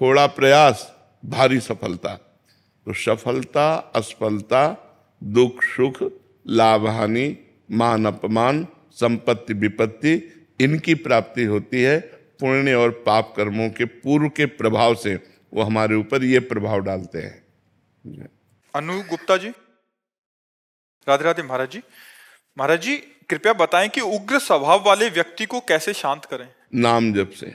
थोड़ा प्रयास भारी सफलता। तो सफलता, असफलता, दुख सुख, लाभ हानि, मान अपमान, संपत्ति विपत्ति, इनकी प्राप्ति होती है पुण्य और पाप कर्मों के पूर्व के प्रभाव से। वो हमारे ऊपर ये प्रभाव डालते हैं। अनु गुप्ता जी। राधे राधे महाराज जी। महाराज जी कृपया बताएं कि उग्र स्वभाव वाले व्यक्ति को कैसे शांत करें। नाम जप से।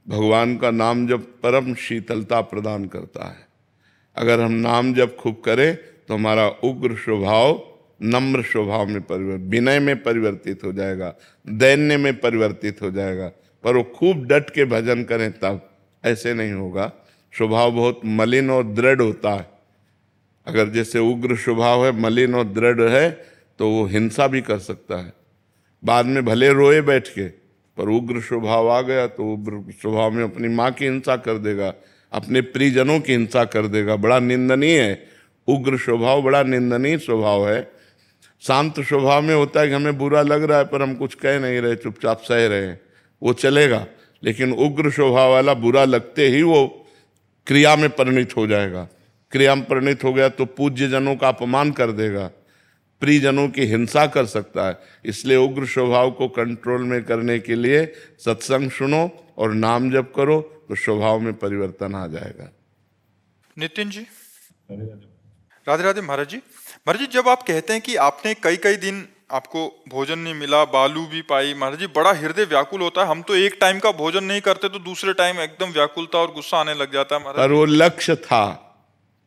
भगवान का नाम जप परम शीतलता प्रदान करता है। अगर हम नाम जप खूब करें तो हमारा उग्र स्वभाव नम्र स्वभाव में विनय में परिवर्तित हो जाएगा, दैन्य में परिवर्तित हो जाएगा। पर वो खूब डट के भजन करें तब, ऐसे नहीं होगा। स्वभाव बहुत मलिन और दृढ़ होता है। अगर जैसे उग्र स्वभाव है, मलिन और दृढ़ है, तो वो हिंसा भी कर सकता है। बाद में भले रोए बैठ के, पर उग्र स्वभाव आ गया तो उग्र स्वभाव में अपनी माँ की हिंसा कर देगा, अपने प्रियजनों की हिंसा कर देगा। बड़ा निंदनीय है उग्र स्वभाव, बड़ा निंदनीय स्वभाव है। शांत स्वभाव में होता है कि हमें बुरा लग रहा है पर हम कुछ कह नहीं रहे, चुपचाप सह रहे हैं, वो चलेगा। लेकिन उग्र स्वभाव वाला बुरा लगते ही वो क्रिया में परिणित हो जाएगा। क्रिया में परिणित हो गया तो पूज्य जनों का अपमान कर देगा, प्रियजनों की हिंसा कर सकता है। इसलिए उग्र स्वभाव को कंट्रोल में करने के लिए सत्संग सुनो और नाम जप करो तो स्वभाव में परिवर्तन आ जाएगा। नितिन जी। राधे राधे महाराज जी। महाराज जी जब आप कहते हैं कि आपने कई कई दिन आपको भोजन नहीं मिला, बालू भी पाई, महाराज जी बड़ा हृदय व्याकुल होता है। हम तो एक टाइम का भोजन नहीं करते तो दूसरे टाइम एकदम व्याकुलता और गुस्सा आने लग जाता है महाराज। पर वो लक्ष्य था,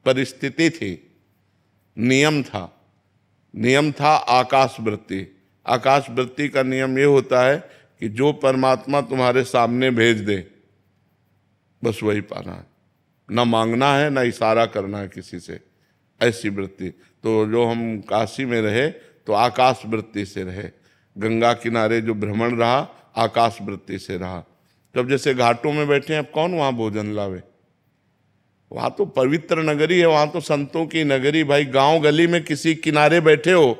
परिस्थिति थी, नियम था। नियम था आकाश वृत्ति। आकाश वृत्ति का नियम ये होता है कि जो परमात्मा तुम्हारे सामने भेज दे बस वही पाना है, न मांगना है न इशारा करना है किसी से, ऐसी वृत्ति। तो जो हम काशी में रहे तो आकाश वृत्ति से रहे, गंगा किनारे जो भ्रमण रहा आकाश वृत्ति से रहा। तब जैसे घाटों में बैठे हैं, अब कौन वहाँ भोजन लावे? वहाँ तो पवित्र नगरी है, वहाँ तो संतों की नगरी। भाई गांव गली में किसी किनारे बैठे हो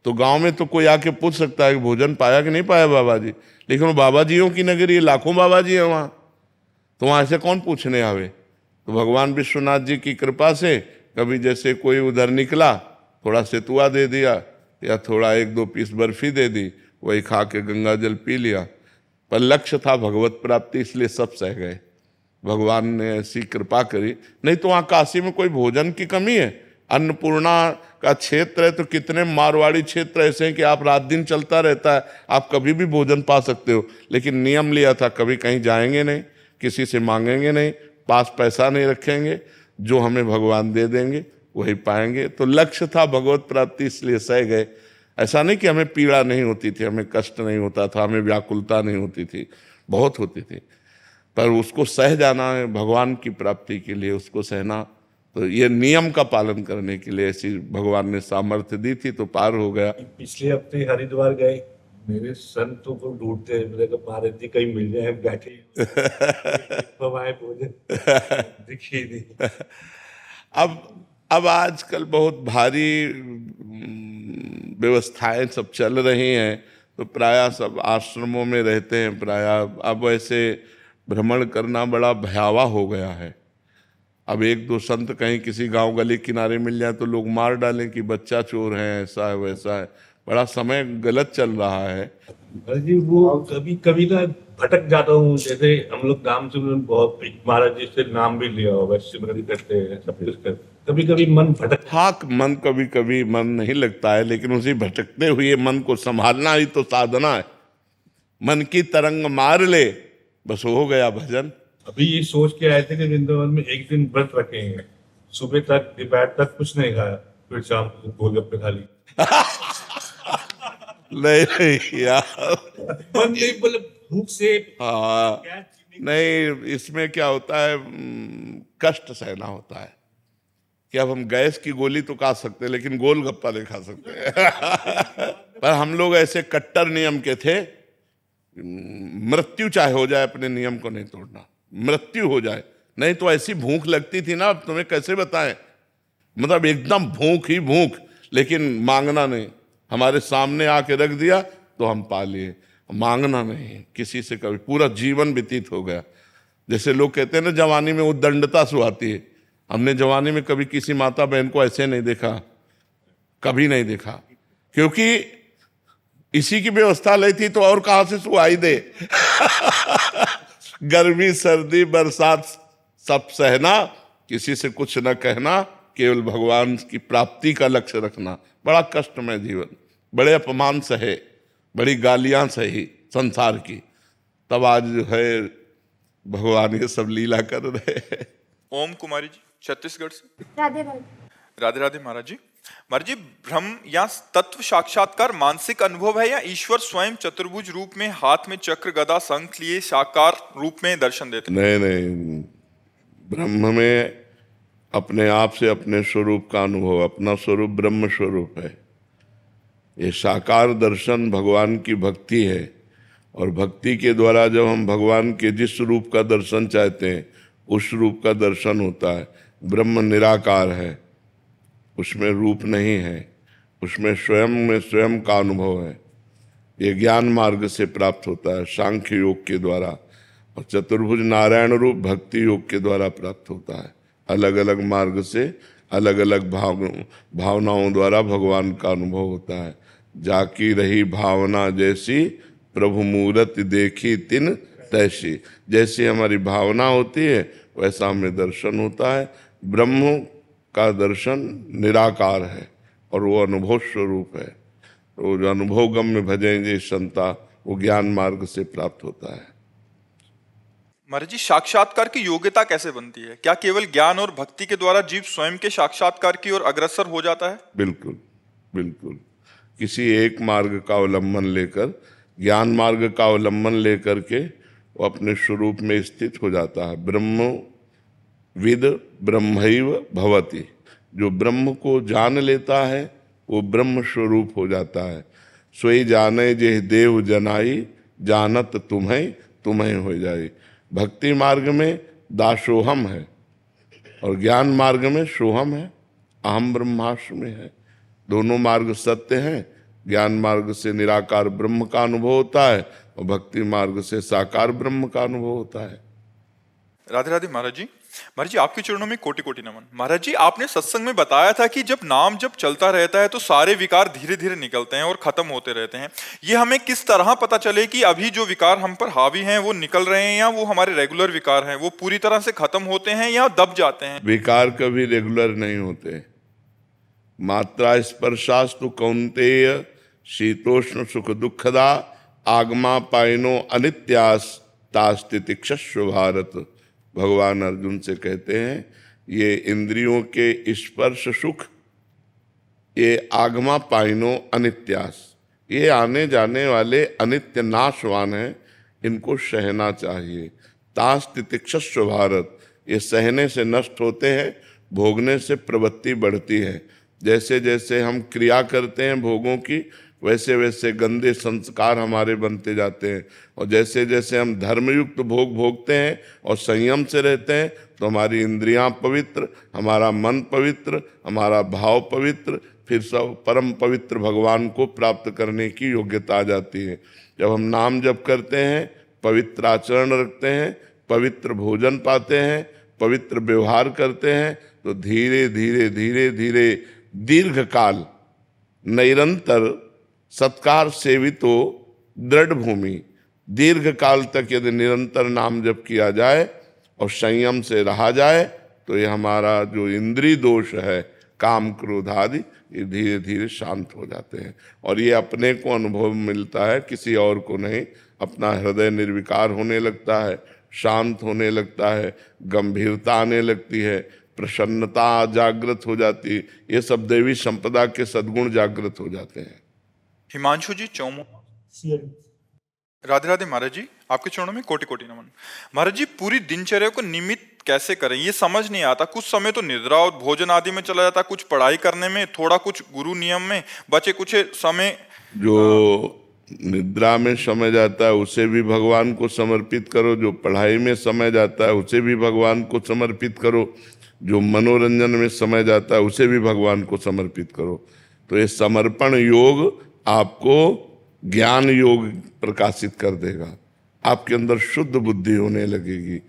तो गांव में तो कोई आके पूछ सकता है कि भोजन पाया कि नहीं पाया बाबा जी, लेकिन वो बाबा जियों की नगरी है, लाखों बाबा जी है वहाँ, तो वहाँ से कौन पूछने आवे? तो भगवान विश्वनाथ जी की कृपा से कभी जैसे कोई उधर निकला, थोड़ा सेतुआ दे दिया या थोड़ा 1-2 पीस बर्फी दे दी, वही खा के गंगा जल पी लिया। पर लक्ष्य था भगवत प्राप्ति, इसलिए सब सह गए। भगवान ने ऐसी कृपा करी। नहीं तो वहाँ काशी में कोई भोजन की कमी है? अन्नपूर्णा का क्षेत्र है तो कितने मारवाड़ी क्षेत्र ऐसे हैं कि आप रात दिन चलता रहता है, आप कभी भी भोजन पा सकते हो। लेकिन नियम लिया था कभी कहीं जाएंगे नहीं, किसी से मांगेंगे नहीं, पास पैसा नहीं रखेंगे, जो हमें भगवान दे देंगे वही पाएंगे। तो लक्ष्य था भगवत प्राप्ति, इसलिए सह गए। ऐसा नहीं कि हमें पीड़ा नहीं होती थी, हमें कष्ट नहीं होता था, हमें व्याकुलता नहीं होती थी, बहुत होती थी। पर उसको सह जाना है भगवान की प्राप्ति के लिए, उसको सहना। तो ये नियम का पालन करने के लिए ऐसी भगवान ने सामर्थ्य दी थी तो पार हो गया। पिछले हफ्ते हरिद्वार गए, मेरे संतों को ढूंढते हैं, मैंने कहा महाराज जी कहीं मिल जाए, बैठे हमारे भोजन दिखी नहीं। अब आजकल बहुत भारी व्यवस्थाएं सब चल रही हैं, तो प्रायः सब आश्रमों में रहते हैं। प्रायः अब ऐसे भ्रमण करना बड़ा भयावह हो गया है। अब 1-2 संत कहीं किसी गांव गली किनारे मिल जाए तो लोग मार डालें कि बच्चा चोर है, ऐसा है वैसा है। बड़ा समय गलत चल रहा है। जी वो कभी कभी ना भटक जाता हूँ। जैसे हम लोग नाम सिमरन बहुत महाराज जी से नाम भी लिया होगा, सिमरन करते हैं, सब कुछ करते, कभी कभी मन भटक। हाँ, मन कभी कभी मन नहीं लगता है, लेकिन उसी भटकते हुए मन को संभालना ही तो साधना है। मन की तरंग मार ले, बस हो गया भजन। अभी ये सोच के आए थे कि वृंदावन में एक दिन व्रत रखेंगे, सुबह तक दोपहर तक कुछ नहीं खाया, फिर शाम को गोलगप्पे खा ली। नहीं यार, मतलब भूख से। हाँ नहीं, इसमें क्या होता है, कष्ट सहना होता है कि अब हम गैस की गोली तो खा सकते हैं लेकिन गोलगप्पा नहीं खा सकते। पर हम लोग ऐसे कट्टर नियम के थे, मृत्यु चाहे हो जाए अपने नियम को नहीं तोड़ना, मृत्यु हो जाए। नहीं तो ऐसी भूख लगती थी ना, अब तुम्हें कैसे बताएं, मतलब एकदम भूख ही भूख, लेकिन मांगना नहीं। हमारे सामने आके रख दिया तो हम पा लिए, मांगना नहीं किसी से कभी, पूरा जीवन व्यतीत हो गया। जैसे लोग कहते हैं ना जवानी में उद्दंडता सुहाती है, हमने जवानी में कभी किसी माता बहन को ऐसे नहीं देखा, कभी नहीं देखा, क्योंकि इसी की व्यवस्था ली थी तो और कहां से सुहाई दे। गर्मी सर्दी बरसात सब सहना, किसी से कुछ न कहना, केवल भगवान की प्राप्ति का लक्ष्य रखना। बड़ा कष्टमय जीवन, बड़े अपमान सहे, बड़ी गालियां सही संसार की, तब आज जो है भगवान ये सब लीला कर रहे हैं। ओम कुमारी जी छत्तीसगढ़ से। राधे राधे। राधे राधे महाराज जी। महाराज जी, ब्रह्म या तत्व साक्षात्कार मानसिक अनुभव है या ईश्वर स्वयं चतुर्भुज रूप में हाथ में चक्र गदा शंख लिए साकार रूप में दर्शन देते? नहीं नहीं, ब्रह्म में अपने आप से अपने स्वरूप का अनुभव, अपना स्वरूप ब्रह्म स्वरूप है। ये साकार दर्शन भगवान की भक्ति है, और भक्ति के द्वारा जब हम भगवान के जिस रूप का दर्शन चाहते हैं उस रूप का दर्शन होता है। ब्रह्म निराकार है, उसमें रूप नहीं है, उसमें स्वयं का अनुभव है। ये ज्ञान मार्ग से प्राप्त होता है, सांख्य योग के द्वारा, और चतुर्भुज नारायण रूप भक्ति योग के द्वारा प्राप्त होता है। अलग अलग मार्ग से अलग अलग भावनाओं द्वारा भगवान का अनुभव होता है। जाकी रही भावना जैसी प्रभु मूरत देखी तिन तैसी, जैसी हमारी भावना होती है वैसा हमें दर्शन होता है। ब्रह्म का दर्शन निराकार है और वो अनुभव स्वरूप है। तो जो अनुभव गम्य भजेंगे संता, वो ज्ञान मार्ग से प्राप्त होता है। महाराज जी, साक्षात्कार की योग्यता कैसे बनती है? क्या केवल ज्ञान और भक्ति के द्वारा जीव स्वयं के साक्षात्कार की ओर अग्रसर हो जाता है? बिल्कुल बिल्कुल, किसी एक मार्ग का अवलंबन लेकर, ज्ञान मार्ग का अवलंबन लेकर के वो अपने स्वरूप में स्थित हो जाता है। ब्रह्म विद ब्रह्मैव भवति, जो ब्रह्म को जान लेता है वो ब्रह्म स्वरूप हो जाता है। सोई जाने जे देव जनाई, जानत तुम्हें तुम्हें हो जाए। भक्ति मार्ग में दासोहम है और ज्ञान मार्ग में सोहम है, अहम ब्रह्मास्मि है। दोनों मार्ग सत्य हैं। ज्ञान मार्ग से निराकार ब्रह्म का अनुभव होता है और भक्ति मार्ग से साकार ब्रह्म का अनुभव होता है। राधे राधे महाराज जी। महाराज जी, आपके चरणों में कोटि कोटि नमन। महाराज जी, आपने सत्संग में बताया था कि जब नाम जब चलता रहता है तो सारे विकार धीरे धीरे निकलते हैं और खत्म होते रहते हैं। ये हमें किस तरह पता चले कि अभी जो विकार हम पर हावी हैं वो निकल रहे हैं, या वो हमारे रेगुलर विकार हैं वो पूरी तरह से खत्म होते हैं या दब जाते हैं? विकार कभी रेगुलर नहीं होते। मात्रा स्पर्शास्तु कौन्तेय शीतोष्ण सुख दुखदा, आगमा पायनो अनित्यास तास्ति तिक्षस्व भारत। भगवान अर्जुन से कहते हैं ये इंद्रियों के स्पर्श सुख, ये आगमा पायनो अनित्यास, ये आने जाने वाले अनित्य नाशवान हैं, इनको सहना चाहिए। तास्ति तिक्षस्व भारत, ये सहने से नष्ट होते हैं, भोगने से प्रवृत्ति बढ़ती है। जैसे जैसे हम क्रिया करते हैं भोगों की, वैसे वैसे गंदे संस्कार हमारे बनते जाते हैं। और जैसे जैसे हम धर्मयुक्त भोग भोगते हैं और संयम से रहते हैं तो हमारी इंद्रियां पवित्र, हमारा मन पवित्र, हमारा भाव पवित्र, फिर सब परम पवित्र भगवान को प्राप्त करने की योग्यता आ जाती है। जब हम नाम जप करते हैं, पवित्र आचरण रखते हैं, पवित्र भोजन पाते हैं, पवित्र व्यवहार करते हैं, तो धीरे धीरे धीरे धीरे दीर्घ काल निरंतर सत्कार सेवितो दृढ़ भूमि, दीर्घ काल तक यदि निरंतर नाम जप किया जाए और संयम से रहा जाए तो ये हमारा जो इंद्रिय दोष है, काम क्रोध आदि, ये धीरे धीरे शांत हो जाते हैं। और ये अपने को अनुभव मिलता है, किसी और को नहीं। अपना हृदय निर्विकार होने लगता है, शांत होने लगता है, गंभीरता आने लगती है, प्रसन्नता जागृत हो जाती है। ये सब देवी संपदा के सद्गुण जागृत हो जाते हैं। हिमांशु जी चौमो। राधे राधे महाराज जी, आपके चरणों में कोटि कोटि नमन। महाराज जी, पूरी दिनचर्या को नियमित कैसे करें ये समझ नहीं आता। कुछ समय तो निद्रा और भोजन आदि में चला जाता, कुछ पढ़ाई करने में, थोड़ा कुछ गुरु नियम में, बचे कुछ समय जो निद्रा में समय जाता है उसे भी भगवान को समर्पित करो, जो पढ़ाई में समय जाता है उसे भी भगवान को समर्पित करो, जो मनोरंजन में समय जाता है उसे भी भगवान को समर्पित करो। तो ये समर्पण योग आपको ज्ञान योग प्रकाशित कर देगा। आपके अंदर शुद्ध बुद्धि होने लगेगी।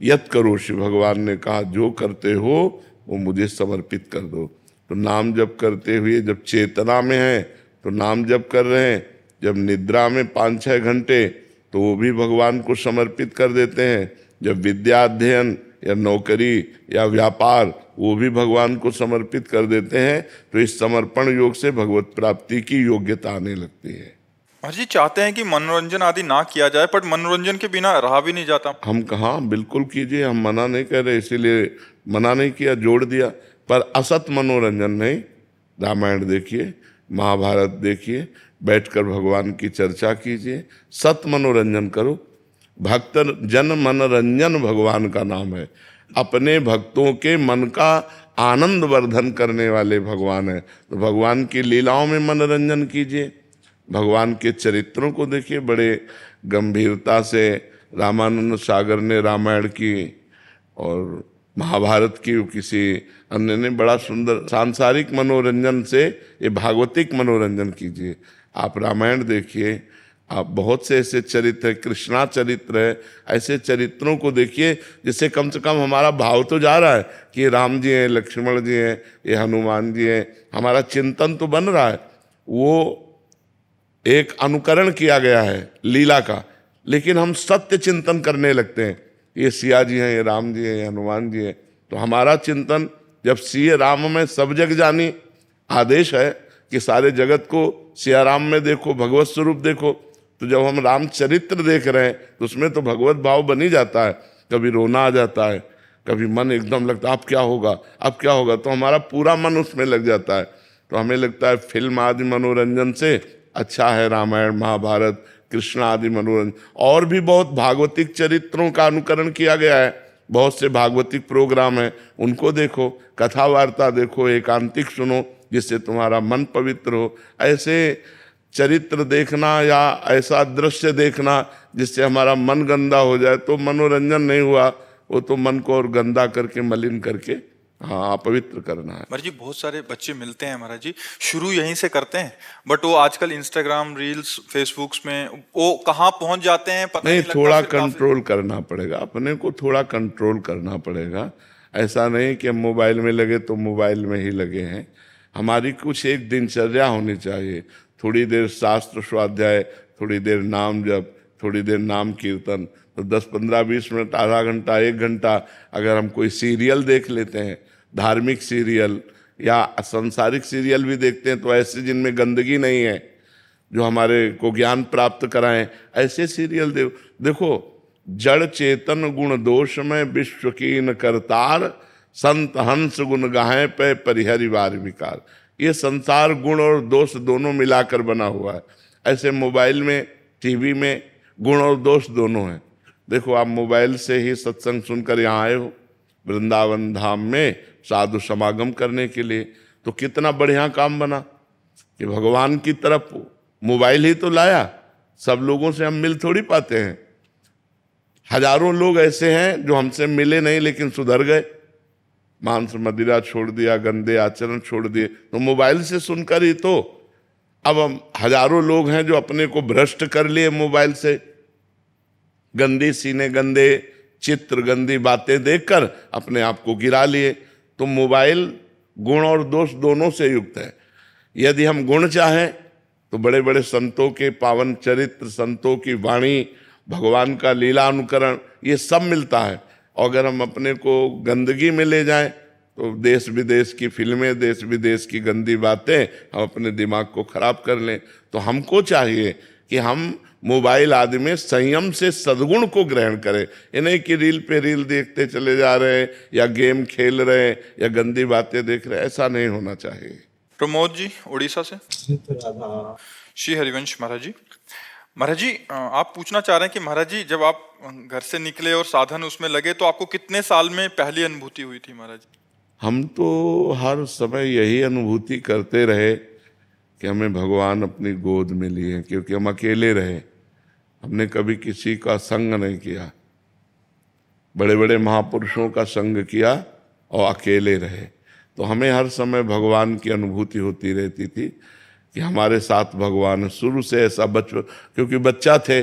यत करो, शिव भगवान ने कहा जो करते हो वो मुझे समर्पित कर दो। तो नाम जप करते हुए जब चेतना में है तो नाम जप कर रहे हैं, जब निद्रा में 5-6 घंटे तो वो भी भगवान को समर्पित कर देते हैं, जब विद्या अध्ययन या नौकरी या व्यापार वो भी भगवान को समर्पित कर देते हैं। तो इस समर्पण योग से भगवत प्राप्ति की योग्यता आने लगती है। महाराज जी चाहते हैं कि मनोरंजन आदि ना किया जाए, पर मनोरंजन के बिना रहा भी नहीं जाता। हम कहाँ, बिल्कुल कीजिए, हम मना नहीं कर रहे, इसीलिए मना नहीं किया, जोड़ दिया। पर असत मनोरंजन नहीं। रामायण देखिए, महाभारत देखिए, बैठकर भगवान की चर्चा कीजिए, सत मनोरंजन करो। भक्त जन मनोरंजन भगवान का नाम है। अपने भक्तों के मन का आनंद वर्धन करने वाले भगवान है। तो भगवान की लीलाओं में मनोरंजन कीजिए, भगवान के चरित्रों को देखिए। बड़े गंभीरता से रामानंद सागर ने रामायण की और महाभारत की, किसी अन्य ने बड़ा सुंदर। सांसारिक मनोरंजन से ये भागवतिक मनोरंजन कीजिए। आप रामायण देखिए, आप बहुत से ऐसे चरित्र है, कृष्णा चरित्र है, ऐसे चरित्रों को देखिए जिससे कम से कम हमारा भाव तो जा रहा है कि ये राम जी हैं, लक्ष्मण जी हैं, ये हनुमान जी हैं, हमारा चिंतन तो बन रहा है। वो एक अनुकरण किया गया है लीला का, लेकिन हम सत्य चिंतन करने लगते हैं, ये सिया जी हैं, ये राम जी हैं, ये हनुमान जी हैं। तो हमारा चिंतन जब सिया राम में सब जग जानी आदेश है कि सारे जगत को सिया राम में देखो, भगवत स्वरूप देखो, तो जब हम रामचरित्र देख रहे हैं तो उसमें तो भगवत भाव बन ही जाता है। कभी रोना आ जाता है, कभी मन एकदम लगता है अब क्या होगा, अब क्या होगा, तो हमारा पूरा मन उसमें लग जाता है। तो हमें लगता है फिल्म आदि मनोरंजन से अच्छा है रामायण, महाभारत, कृष्ण आदि मनोरंजन। और भी बहुत भागवतिक चरित्रों का अनुकरण किया गया है, बहुत से भागवतिक प्रोग्राम हैं, उनको देखो, कथा वार्ता देखो, एकांतिक सुनो, जिससे तुम्हारा मन पवित्र हो। ऐसे चरित्र देखना या ऐसा दृश्य देखना जिससे हमारा मन गंदा हो जाए तो मनोरंजन नहीं हुआ, वो तो मन को और गंदा करके, मलिन करके पवित्र करना है। महाराज जी बहुत सारे बच्चे मिलते हैं महाराज जी, शुरू यहीं से करते हैं, बट वो आजकल इंस्टाग्राम रील्स फेसबुक्स में वो कहाँ पहुंच जाते हैं पता नहीं, लगता। थोड़ा कंट्रोल करना पड़ेगा, अपने को थोड़ा कंट्रोल करना पड़ेगा। ऐसा नहीं कि हम मोबाइल में लगे तो मोबाइल में ही लगे हैं। हमारी कुछ एक दिनचर्या होनी चाहिए। थोड़ी देर शास्त्र स्वाध्याय, थोड़ी देर नाम जप, थोड़ी देर नाम कीर्तन, तो 10-15-20 मिनट, आधा घंटा, 1 घंटा अगर हम कोई सीरियल देख लेते हैं, धार्मिक सीरियल या सांसारिक सीरियल भी देखते हैं, तो ऐसे जिनमें गंदगी नहीं है, जो हमारे को ज्ञान प्राप्त कराएं, ऐसे सीरियल देखो। जड़ चेतन गुण दोष में विश्व कीन करतार, संत हंस गुण गाहें पे परिहरि वार विकार। ये संसार गुण और दोष दोनों मिलाकर बना हुआ है। ऐसे मोबाइल में, टीवी में गुण और दोष दोनों हैं। देखो, आप मोबाइल से ही सत्संग सुनकर यहाँ आए हो वृंदावन धाम में साधु समागम करने के लिए, तो कितना बढ़िया काम बना कि भगवान की तरफ मोबाइल ही तो लाया। सब लोगों से हम मिल थोड़ी पाते हैं। हजारों लोग ऐसे हैं जो हमसे मिले नहीं लेकिन सुधर गए, मांस मदिरा छोड़ दिया, गंदे आचरण छोड़ दिए, तो मोबाइल से सुनकर ही तो। अब हम हजारों लोग हैं जो अपने को भ्रष्ट कर लिए मोबाइल से, गंदी सीने, गंदे चित्र, गंदी बातें देखकर अपने आप को गिरा लिए। तो मोबाइल गुण और दोष दोनों से युक्त है। यदि हम गुण चाहें तो बड़े बड़े संतों के पावन चरित्र, संतों की वाणी, भगवान का लीला अनुकरण, ये सब मिलता है। और अगर हम अपने को गंदगी में ले जाएं तो देश विदेश की फिल्में, देश विदेश की गंदी बातें हम अपने दिमाग को खराब कर लें। तो हमको चाहिए कि हम मोबाइल आदि में संयम से सद्गुण को ग्रहण करें। ये नहीं कि रील पे रील देखते चले जा रहे हैं या गेम खेल रहे हैं या गंदी बातें देख रहे हैं, ऐसा नहीं होना चाहिए। प्रमोद जी उड़ीसा से। श्री हरिवंश महाराज जी। महाराज जी आप पूछना चाह रहे हैं कि महाराज जी जब आप घर से निकले और साधन उसमें लगे तो आपको कितने साल में पहली अनुभूति हुई थी महाराज जी? हम तो हर समय यही अनुभूति करते रहे कि हमें भगवान अपनी गोद में लिए, क्योंकि हम अकेले रहे, हमने कभी किसी का संग नहीं किया। बड़े बड़े महापुरुषों का संग किया और अकेले रहे, तो हमें हर समय भगवान की अनुभूति होती रहती थी कि हमारे साथ भगवान। शुरू से ऐसा क्योंकि बच्चा थे,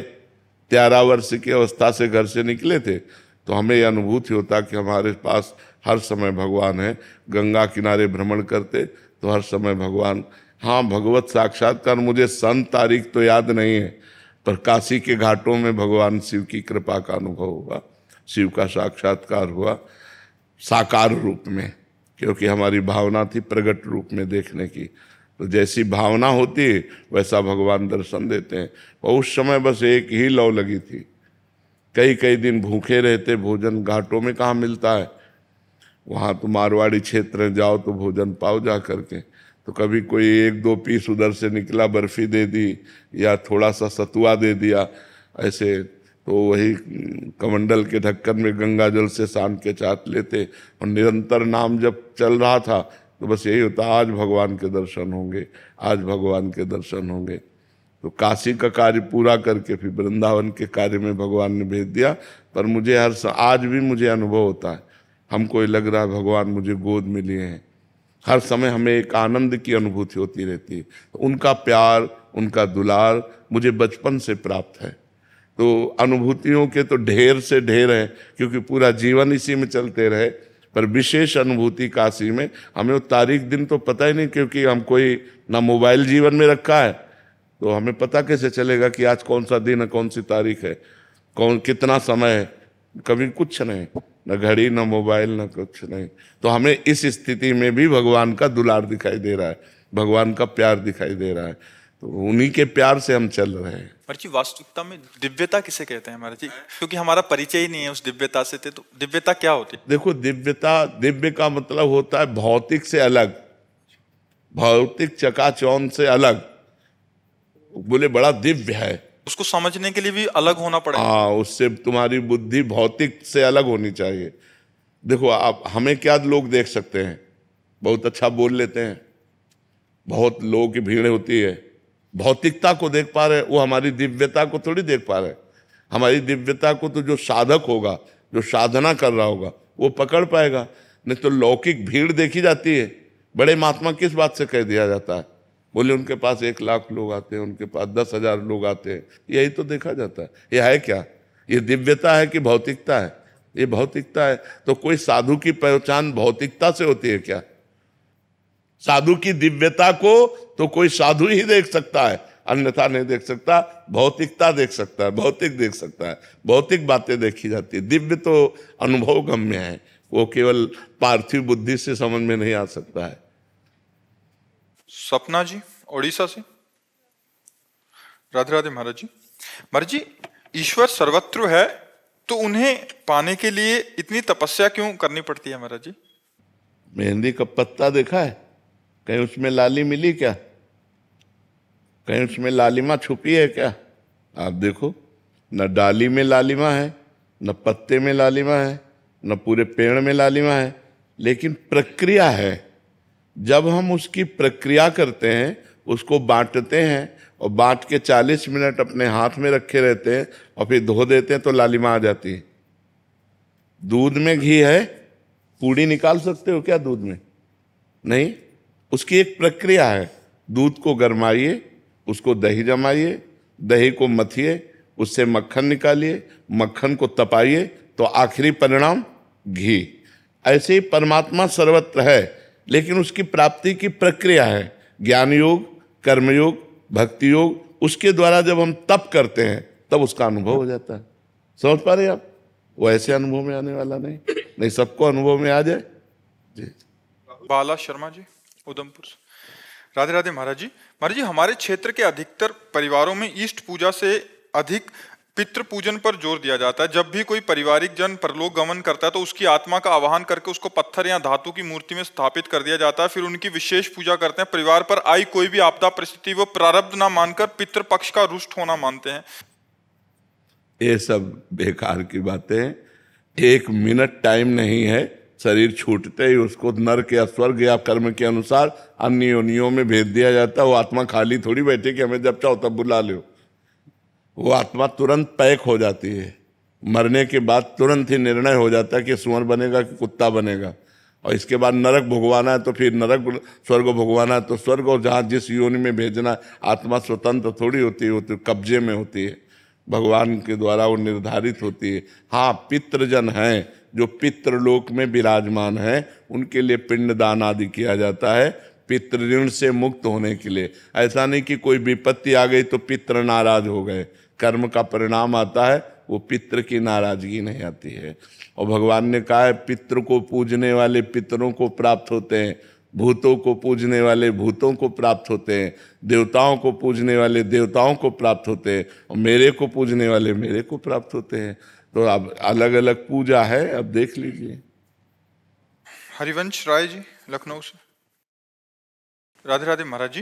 13 वर्ष की अवस्था से घर से निकले थे, तो हमें यह अनुभूति होता कि हमारे पास हर समय भगवान है। गंगा किनारे भ्रमण करते तो हर समय भगवान, हाँ भगवत साक्षात्कार मुझे सन तारीख तो याद नहीं है, पर काशी के घाटों में भगवान शिव की कृपा का अनुभव हुआ, शिव का साक्षात्कार हुआ साकार रूप में, क्योंकि हमारी भावना थी प्रगट रूप में देखने की। तो जैसी भावना होती है वैसा भगवान दर्शन देते हैं। और उस समय बस एक ही लौ लगी थी, कई कई दिन भूखे रहते, भोजन घाटों में कहाँ मिलता है, वहाँ तो मारवाड़ी क्षेत्र में जाओ तो भोजन पाओ जा करके। तो कभी कोई एक दो पीस उधर से निकला, बर्फी दे दी या थोड़ा सा सतुआ दे दिया ऐसे, तो वही कमंडल के ढक्कन में गंगा जल से सान के चाट लेते। और निरंतर नाम जब चल रहा था तो बस यही होता, आज भगवान के दर्शन होंगे, आज भगवान के दर्शन होंगे। तो काशी का कार्य पूरा करके फिर वृंदावन के कार्य में भगवान ने भेज दिया। पर मुझे आज भी मुझे अनुभव होता है, हमको ये लग रहा है भगवान मुझे गोद में लिए हैं। हर समय हमें एक आनंद की अनुभूति होती रहती है। तो उनका प्यार, उनका दुलार मुझे बचपन से प्राप्त है। तो अनुभूतियों के तो ढेर से ढेर है, क्योंकि पूरा जीवन इसी में चलते रहे। पर विशेष अनुभूति काशी में, हमें वो तारीख दिन तो पता ही नहीं, क्योंकि हम कोई ना मोबाइल जीवन में रखा है, तो हमें पता कैसे चलेगा कि आज कौन सा दिन है, कौन सी तारीख है, कौन कितना समय है, कभी कुछ नहीं, न घड़ी न मोबाइल न कुछ नहीं। तो हमें इस स्थिति में भी भगवान का दुलार दिखाई दे रहा है, भगवान का प्यार दिखाई दे रहा है। तो उन्हीं के प्यार से हम चल रहे हैं। महाराज जी, वास्तविकता में दिव्यता किसे कहते हैं महाराज जी? क्योंकि हमारा परिचय ही नहीं है उस दिव्यता से, तो दिव्यता क्या होती है? देखो, दिव्यता, दिव्य का मतलब होता है भौतिक से अलग, भौतिक चकाचौंध से अलग। बोले बड़ा दिव्य है, उसको समझने के लिए भी अलग होना पड़ेगा। हाँ, उससे तुम्हारी बुद्धि भौतिक से अलग होनी चाहिए। देखो, आप हमें क्या लोग देख सकते हैं, बहुत अच्छा बोल लेते हैं, बहुत लोगों की भीड़ होती है, भौतिकता को देख पा रहे, वो हमारी दिव्यता को थोड़ी देख पा रहे। हमारी दिव्यता को तो जो साधक होगा, जो साधना कर रहा होगा, वो पकड़ पाएगा। नहीं तो लौकिक भीड़ देखी जाती है, बड़े महात्मा किस बात से कह दिया जाता है, बोले उनके पास 1 लाख लोग आते हैं, उनके पास 10,000 लोग आते हैं, यही तो देखा जाता है। ये है क्या? ये दिव्यता है कि भौतिकता है? ये भौतिकता है। तो कोई साधु की पहचान भौतिकता से होती है क्या? साधु की दिव्यता को तो कोई साधु ही देख सकता है, अन्यथा नहीं देख सकता। भौतिकता देख सकता है, भौतिक देख सकता है, भौतिक बातें देखी जाती है। दिव्य तो अनुभव गम्य है, वो केवल पार्थिव बुद्धि से समझ में नहीं आ सकता है। सपना जी ओडिशा से, राधे राधे महाराज जी। महाराज जी, ईश्वर सर्वत्र है, तो उन्हें पाने के लिए इतनी तपस्या क्यों करनी पड़ती है महाराज जी? मेहंदी का पत्ता देखा है? कहीं उसमें लाली मिली क्या? कहीं उसमें लालिमा छुपी है क्या? आप देखो, न डाली में लालिमा है, न पत्ते में लालिमा है, न पूरे पेड़ में लालिमा है, लेकिन प्रक्रिया है। जब हम उसकी प्रक्रिया करते हैं, उसको बांटते हैं और बांट के 40 मिनट अपने हाथ में रखे रहते हैं और फिर धो देते हैं, तो लालिमा आ जाती है। दूध में घी है, पूड़ी निकाल सकते हो क्या दूध में? नहीं, उसकी एक प्रक्रिया है। दूध को गरमाइए, उसको दही जमाइए, दही को मथिए, उससे मक्खन निकालिए, मक्खन को तपाइए, तो आखिरी परिणाम घी। ऐसे ही परमात्मा सर्वत्र है, लेकिन उसकी प्राप्ति की प्रक्रिया है। ज्ञान योग, कर्मयोग, भक्ति योग, उसके द्वारा जब हम तप करते हैं तब उसका अनुभव हो जाता है। समझ पा रहे आप? वो ऐसे अनुभव में आने वाला नहीं सबको अनुभव में आ जाए जी। बाला शर्मा जी उधमपुर से, राधे राधे महाराज जी। महाराज जी, हमारे क्षेत्र के अधिकतर परिवारों में इष्ट पूजा से अधिक पितृ पूजन पर जोर दिया जाता है। जब भी कोई पारिवारिक जन परलोक गमन करता है तो उसकी आत्मा का आवाहन करके उसको पत्थर या धातु की मूर्ति में स्थापित कर दिया जाता है, फिर उनकी विशेष पूजा करते हैं। परिवार पर आई कोई भी आपदा परिस्थिति वो प्रारब्ध ना मानकर पितृ पक्ष का रुष्ट होना मानते हैं। ये सब बेकार की बातें हैं। 1 मिनट टाइम नहीं है, शरीर छूटते ही उसको नरक या स्वर्ग या कर्म के अनुसार अन्य योनियों में भेज दिया जाता है। वो आत्मा खाली थोड़ी बैठे कि हमें जब चाहो तब बुला लो। वो आत्मा तुरंत पैक हो जाती है। मरने के बाद तुरंत ही निर्णय हो जाता है कि सुअर बनेगा कि कुत्ता बनेगा, और इसके बाद नरक भोगवाना है तो फिर नरक, स्वर्ग भोगवाना है तो स्वर्ग, और जहाँ जिस योनि में भेजना है। आत्मा स्वतंत्र थोड़ी होती है, वो तो कब्जे में होती है। भगवान के द्वारा वो निर्धारित होती है। हाँ, पितृजन हैं जो पितृलोक में विराजमान हैं, उनके लिए पिंडदान आदि किया जाता है पितृऋण से मुक्त होने के लिए। ऐसा नहीं कि कोई विपत्ति आ गई तो पितृ नाराज हो गए, कर्म का परिणाम आता है, वो पितृ की नाराजगी नहीं आती है। और भगवान ने कहा है पितृ को पूजने वाले पितरों को प्राप्त होते हैं, भूतों को पूजने वाले भूतों को प्राप्त होते हैं, देवताओं को पूजने वाले देवताओं को प्राप्त होते हैं, और मेरे को पूजने वाले मेरे को प्राप्त होते हैं। तो अब अलग अलग पूजा है, अब देख लीजिए। हरिवंश राय जी लखनऊ से। राधे राधे महाराज जी।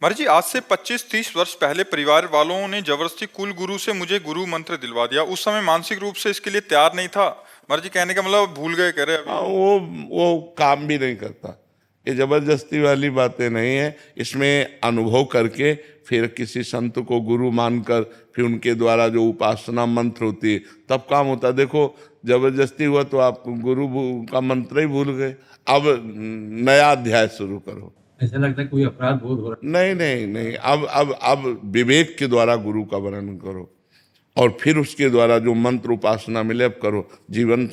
महाराज जी, आज से 25-30 वर्ष पहले परिवार वालों ने जबरदस्ती कुल गुरु से मुझे गुरु मंत्र दिलवा दिया। उस समय मानसिक रूप से इसके लिए तैयार नहीं था। महाराज जी कहने का मतलब भूल गए कह रहे अभी। हाँ, वो काम भी नहीं करता। ये जबरदस्ती वाली बातें नहीं है, इसमें अनुभव करके फिर किसी संत को गुरु मानकर फिर उनके द्वारा जो उपासना मंत्र होती है तब काम होता है। देखो जबरदस्ती हुआ तो आप गुरु का मंत्र ही भूल गए। अब नया अध्याय शुरू करो। ऐसा लगता है कोई अपराध बोध हो रहा नहीं नहीं नहीं, अब विवेक के द्वारा गुरु का वर्णन करो और फिर उसके द्वारा जो मंत्र उपासना मिले अब करो। जीवन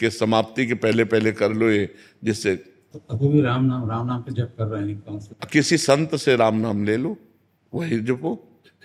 के समाप्ति के पहले पहले कर लो ये, जिससे तो अभी भी राम नाम पे जप कर रहे हैं कौन से? किसी संत से राम नाम ले लो, वही जपो।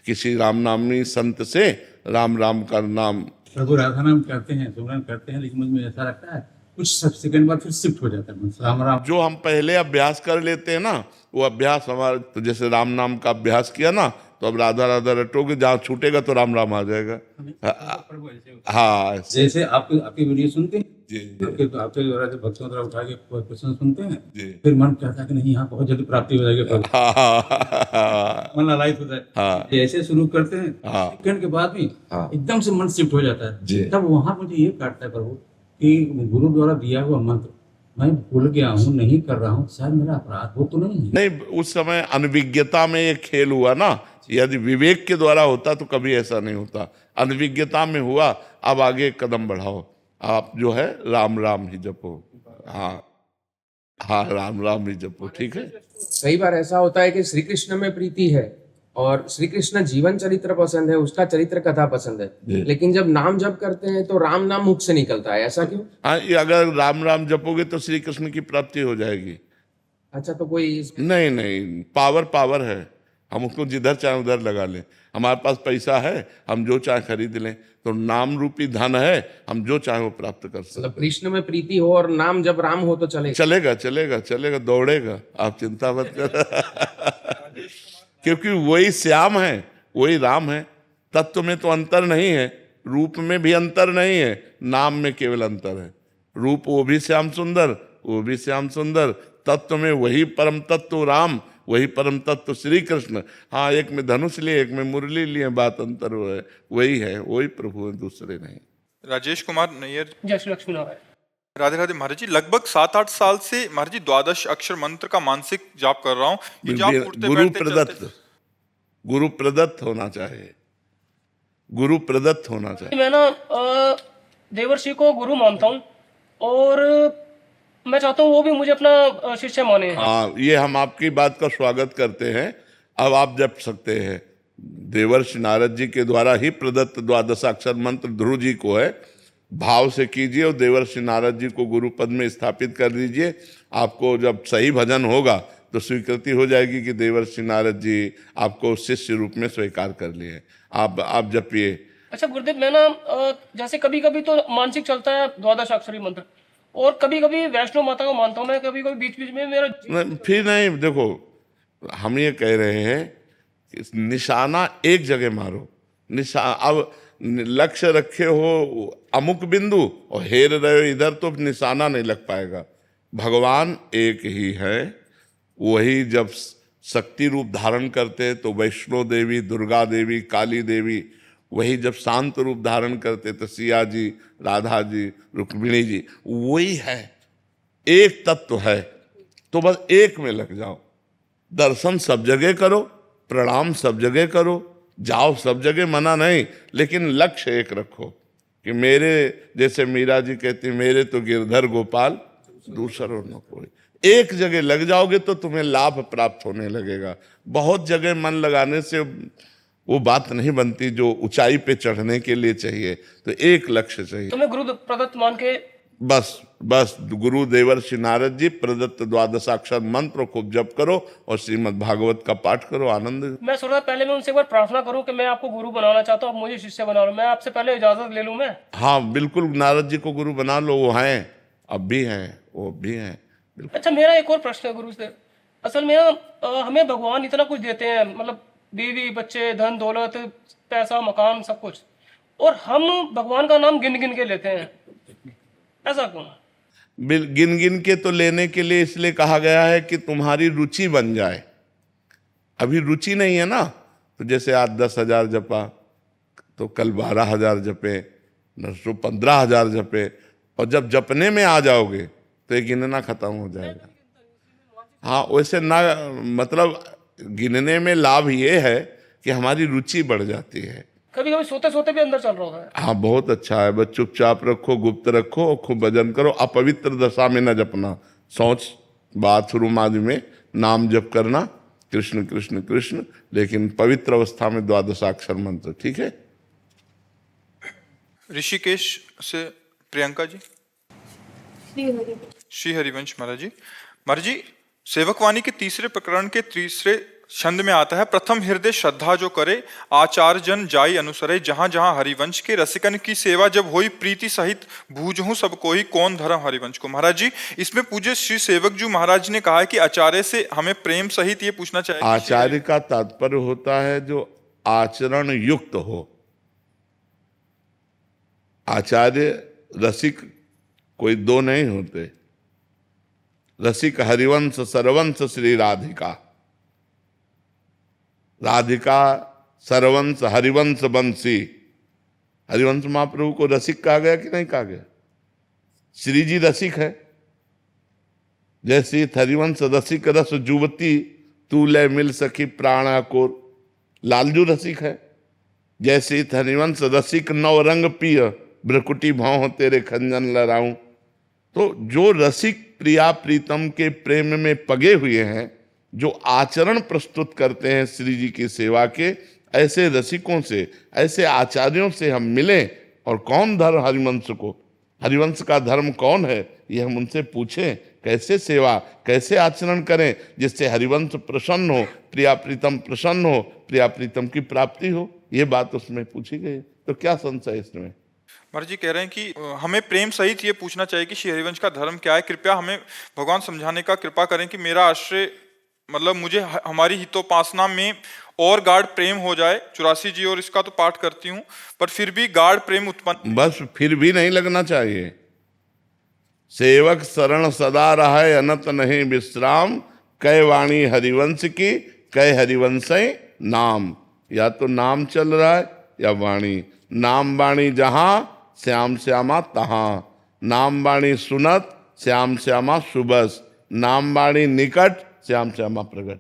किसी राम नामी संत से राम राम का नाम। प्रभु राधा नाम करते हैं, सुमरन करते हैं, लेकिन मुझे ऐसा लगता है कुछ सेकंड बाद फिर शिफ्ट हो जाता है राम राम। जो हम पहले अभ्यास कर लेते हैं ना, वो अभ्यास हमारा, तो जैसे राम नाम का अभ्यास किया ना, तो अब राधा राधा रटोगे, जहाँ छूटेगा तो राम राम आ जाएगा। प्रभु ऐसे हाँ, जैसे आपकी वीडियो सुनते हैं, जी आपके द्वारा जो भक्तों द्वारा उठा के क्वेश्चन सुनते हैं, जी। फिर मन कहता है कि नहीं यहाँ बहुत जल्दी प्राप्ति हो जाएगी प्रभु, हाँ मन लालायित होता है। हाँ। जैसे शुरू करते हैं हाँ। सेकंड के बाद भी हाँ। एकदम से मन शिफ्ट हो जाता जी। है। तब वहां मुझे ये काटता है प्रभु कि गुरु द्वारा दिया हुआ मंत्र मैं भूल गया हूँ, नहीं कर रहा हूँ, शायद मेरा अपराध वो तो नहीं है। नहीं, उस समय अनविज्ञता में ये खेल हुआ ना। यदि विवेक के द्वारा होता तो कभी ऐसा नहीं होता। अनविज्ञता में हुआ। अब आगे कदम बढ़ाओ, आप जो है राम राम ही जपो। हाँ हाँ, राम राम ही जपो, ठीक है। कई बार ऐसा होता है कि श्री कृष्ण में प्रीति है और श्री कृष्ण जीवन चरित्र पसंद है, उसका चरित्र कथा पसंद है, लेकिन जब नाम जप करते हैं तो राम नाम मुख से निकलता है, ऐसा क्यों? हाँ, ये अगर राम राम जपोगे तो श्री कृष्ण की प्राप्ति हो जाएगी। अच्छा, तो कोई नहीं नहीं, पावर है। हम उसको जिधर चाहे उधर लगा लें। हमारे पास पैसा है, हम जो चाहे खरीद लें। तो नाम रूपी धन है, हम जो चाहे वो प्राप्त कर सकते। मतलब कृष्ण में प्रीति हो और नाम जब राम हो तो चले? चलेगा चलेगा चलेगा, दौड़ेगा, आप चिंता मत कर। क्योंकि वही श्याम है, वही राम है। तत्व में तो अंतर नहीं है, रूप में भी अंतर नहीं है, नाम में केवल अंतर है। रूप वो भी श्याम सुंदर, वो भी श्याम सुंदर। तत्व में वही परम तत्व राम, वही परम तत्व श्री कृष्ण। हाँ, एक में धनुष लिए, एक में मुरली लिए, बात अंतर वो है, वही है, वही प्रभु है, दूसरे नहीं। राजेश कुमार नैयर। जय श्री लक्ष्मी नारायण। राधे राधे महाराज जी। लगभग 7-8 साल से महाराज जी 12 अक्षर मंत्र का मानसिक जाप कर रहा हूँ। ये जाप उठते गुरु बैठते प्रदत्त, चलते- गुरु प्रदत्त होना चाहिए, गुरु प्रदत्त होना चाहिए। मैं ना देवर्षि को गुरु मानता हूँ और मैं चाहता हूँ वो भी मुझे अपना शिष्य माने। हाँ, ये हम आपकी बात का स्वागत करते हैं। अब आप जप सकते हैं। देवर्षि नारद जी के द्वारा ही प्रदत्त 12 अक्षर मंत्र ध्रुव जी को है। भाव से कीजिए और देवर्षि नारद जी को गुरु पद में स्थापित कर दीजिए। आपको जब सही भजन होगा तो स्वीकृति हो जाएगी कि देवर्षि नारद जी आपको शिष्य रूप में स्वीकार कर लिए। आप जपिए। अच्छा गुरुदेव, मैं ना जैसे कभी कभी तो मानसिक चलता है 12 अक्षरी मंत्र, और कभी कभी वैष्णो माता को मानता हूँ मैं, कभी कभी बीच बीच में मेरा फिर नहीं, देखो हम ये कह रहे हैं कि निशाना एक जगह मारो। अब लक्ष्य रखे हो अमुक बिंदु और हेर रहे हो इधर, तो निशाना नहीं लग पाएगा। भगवान एक ही है। वही जब शक्ति रूप धारण करते हैं तो वैष्णो देवी, दुर्गा देवी, काली देवी। वही जब शांत रूप धारण करते तो सिया जी, राधा जी, रुक्मिणी जी। वही है, एक तत्व है। तो बस एक में लग जाओ। दर्शन सब जगह करो, प्रणाम सब जगह करो, जाओ सब जगह, मना नहीं, लेकिन लक्ष्य एक रखो कि मेरे, जैसे मीरा जी कहती, मेरे तो गिरधर गोपाल दूसरों न कोई। एक जगह लग जाओगे तो तुम्हें लाभ प्राप्त होने लगेगा। बहुत जगह मन लगाने से वो बात नहीं बनती जो ऊंचाई पे चढ़ने के लिए चाहिए। तो एक लक्ष्य चाहिए। तो मैं गुरु प्रदत्त मान के बस बस गुरु देवर्षि नारद जी प्रदत्त द्वादशाक्षर मंत्र खूब जप करो और श्रीमद् भागवत का पाठ करो, आनंद। मैं सोच रहा पहले मैं उनसे एक बार प्रार्थना करूं कि मैं आपको गुरु बनाना चाहता हूं, आप मुझे शिष्य बना लो। मैं आपसे पहले इजाजत ले लूं मैं? हाँ बिल्कुल, नारद जी को गुरु बना लो, वो हैं, अब भी हैं, वो भी हैं। अच्छा, मेरा एक और प्रश्न है गुरु से। असल में हमें भगवान इतना कुछ देते हैं, मतलब बीवी बच्चे धन दौलत पैसा मकान सब कुछ, और हम भगवान का नाम गिन गिन के लेते हैं, ऐसा क्यों? गिन गिन के तो लेने के लिए इसलिए कहा गया है कि तुम्हारी रुचि बन जाए। अभी रुचि नहीं है ना, तो जैसे आज 10,000 जपा तो कल 12,000 जपे, न तो 15,000 जपे, और जब जपने में आ जाओगे तो ये गिनना खत्म हो जाएगा। हाँ, वैसे ना, मतलब गिनने में लाभ ये है कि हमारी रुचि बढ़ जाती है। कभी कभी सोते सोते भी अंदर चल रहा होता है। हाँ, बहुत अच्छा है, बस चुपचाप रखो, गुप्त रखो और खूब भजन करो। अपवित्र दशा में न जपना, शौच बाथरूम आदि में नाम जप करना, कृष्ण कृष्ण कृष्ण, लेकिन पवित्र अवस्था में द्वादशाक्षर मंत्र, ठीक है। ऋषिकेश से प्रियंका जी। श्री हरिवंश महाराज जी। महाराज जी, सेवकवाणी के तीसरे प्रकरण के तीसरे छंद में आता है, प्रथम हृदय श्रद्धा जो करे आचार्य जन जाई अनुसरे, जहां जहां हरिवंश के रसिकन की सेवा जब होई प्रीति सहित बूझहूं सब कोई कौन धर्म हरिवंश को। महाराज जी, इसमें पूज्य श्री सेवक जी महाराज ने कहा है कि आचार्य से हमें प्रेम सहित ये पूछना चाहिए। आचार्य का तात्पर्य होता है जो आचरण युक्त हो। आचार्य रसिक कोई दो नहीं होते। रसिक हरिवंश सरवंश श्री राधिका, राधिका सरवंश हरिवंश बंसी। हरिवंश महाप्रभु को रसिक कहा गया कि नहीं कहा गया? श्री जी रसिक है। जैसे हरिवंश रसिक रस जुवती तू ले मिल सखी प्राणा को, लालजू रसिक है। जैसे हरिवंश रसिक नौ रंग पिय ब्रकुटी भाव तेरे खंजन लड़ाऊं। तो जो रसिक प्रिया प्रीतम के प्रेम में पगे हुए हैं, जो आचरण प्रस्तुत करते हैं श्री जी की सेवा के, ऐसे रसिकों से, ऐसे आचार्यों से हम मिलें। और कौन धर्म हरिवंश को, हरिवंश का धर्म कौन है, ये हम उनसे पूछें। कैसे सेवा, कैसे आचरण करें जिससे हरिवंश प्रसन्न हो, प्रिया प्रीतम प्रसन्न हो, प्रिया प्रीतम की प्राप्ति हो, ये बात उसमें पूछी गई। तो क्या संशय इसमें? महाराज जी कह रहे हैं कि हमें प्रेम सहित ये पूछना चाहिए कि श्री हरिवंश का धर्म क्या है। कृपया हमें भगवान समझाने का कृपा करें कि मेरा आश्रय, मतलब मुझे हमारी हितोपासना में और गाढ़ प्रेम हो जाए। 84 जी और इसका तो पाठ करती हूँ, पर फिर भी गाढ़ प्रेम उत्पन्न, बस फिर भी नहीं लगना चाहिए। सेवक शरण सदा रहे अनत नहीं विश्राम, कै वाणी हरिवंश की कै हरिवंश नाम। या तो नाम चल रहा है या वाणी। नाम वाणी जहां श्याम श्यामा तहां, नाम वाणी सुनत श्याम श्यामा सुबस, नाम वाणी निकट श्याम श्यामा प्रगट।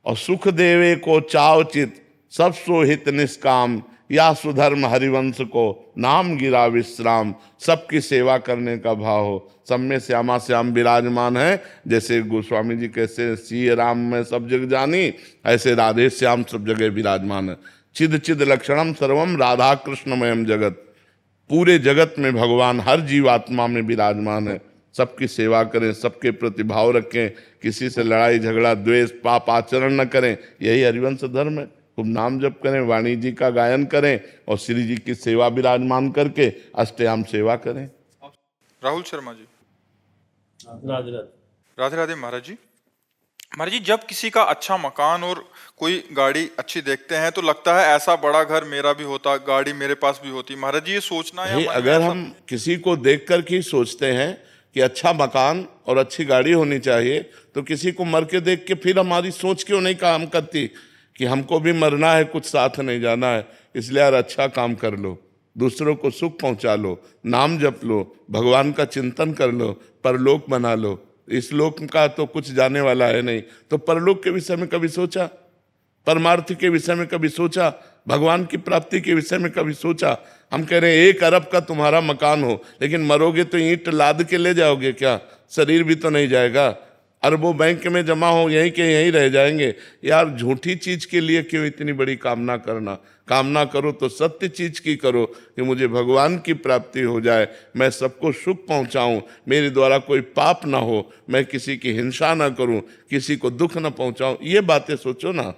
और सुख देवे को चावचित सब सोहित निष्काम, या सुधर्म हरिवंश को नाम गिरा विश्राम। सबकी सेवा करने का भाव हो, सब में श्यामा श्याम विराजमान है। जैसे गोस्वामी जी कैसे सिय राम में सब जग जानी, ऐसे राधे श्याम सब जगह विराजमान है। चिद चिद लक्षणम सर्वम राधा कृष्णमयम जगत, पूरे जगत में भगवान हर जीवात्मा में विराजमान है। सबकी सेवा करें, सबके प्रति भाव रखें, किसी से लड़ाई झगड़ा द्वेष पाप आचरण न करें, यही हरिवंश धर्म है। खूब नाम जप करें, वाणी जी का गायन करें और श्री जी की सेवा विराजमान करके अष्टयाम सेवा करें। राहुल शर्मा जी। राधे राधे। राधे राधे महाराज जी। महाराज जी, जब किसी का अच्छा मकान और कोई गाड़ी अच्छी देखते हैं तो लगता है ऐसा बड़ा घर मेरा भी होता, गाड़ी मेरे पास भी होती। महाराज जी, ये सोचना है, अगर हम किसी को देख कर के सोचते हैं कि अच्छा मकान और अच्छी गाड़ी होनी चाहिए, तो किसी को मर के देख के फिर हमारी सोच क्यों नहीं काम करती कि हमको भी मरना है, कुछ साथ नहीं जाना है। इसलिए यार अच्छा काम कर लो, दूसरों को सुख पहुंचा लो, नाम जप लो, भगवान का चिंतन कर लो, परलोक बना लो। इस लोक का तो कुछ जाने वाला है नहीं, तो परलोक के विषय में कभी सोचा? परमार्थ के विषय में कभी सोचा? भगवान की प्राप्ति के विषय में कभी सोचा? हम कह रहे हैं 1 अरब का तुम्हारा मकान हो, लेकिन मरोगे तो ईंट लाद के ले जाओगे क्या? शरीर भी तो नहीं जाएगा। अरबों बैंक में जमा हो, यहीं के यहीं रह जाएंगे। यार झूठी चीज के लिए क्यों इतनी बड़ी कामना करना? कामना करो तो सत्य चीज की करो कि मुझे भगवान की प्राप्ति हो जाए, मैं सबको सुख पहुंचाऊं, मेरे द्वारा कोई पाप ना हो, मैं किसी की हिंसा ना करूं, किसी को दुख ना पहुंचाऊं। ये बातें सोचो ना,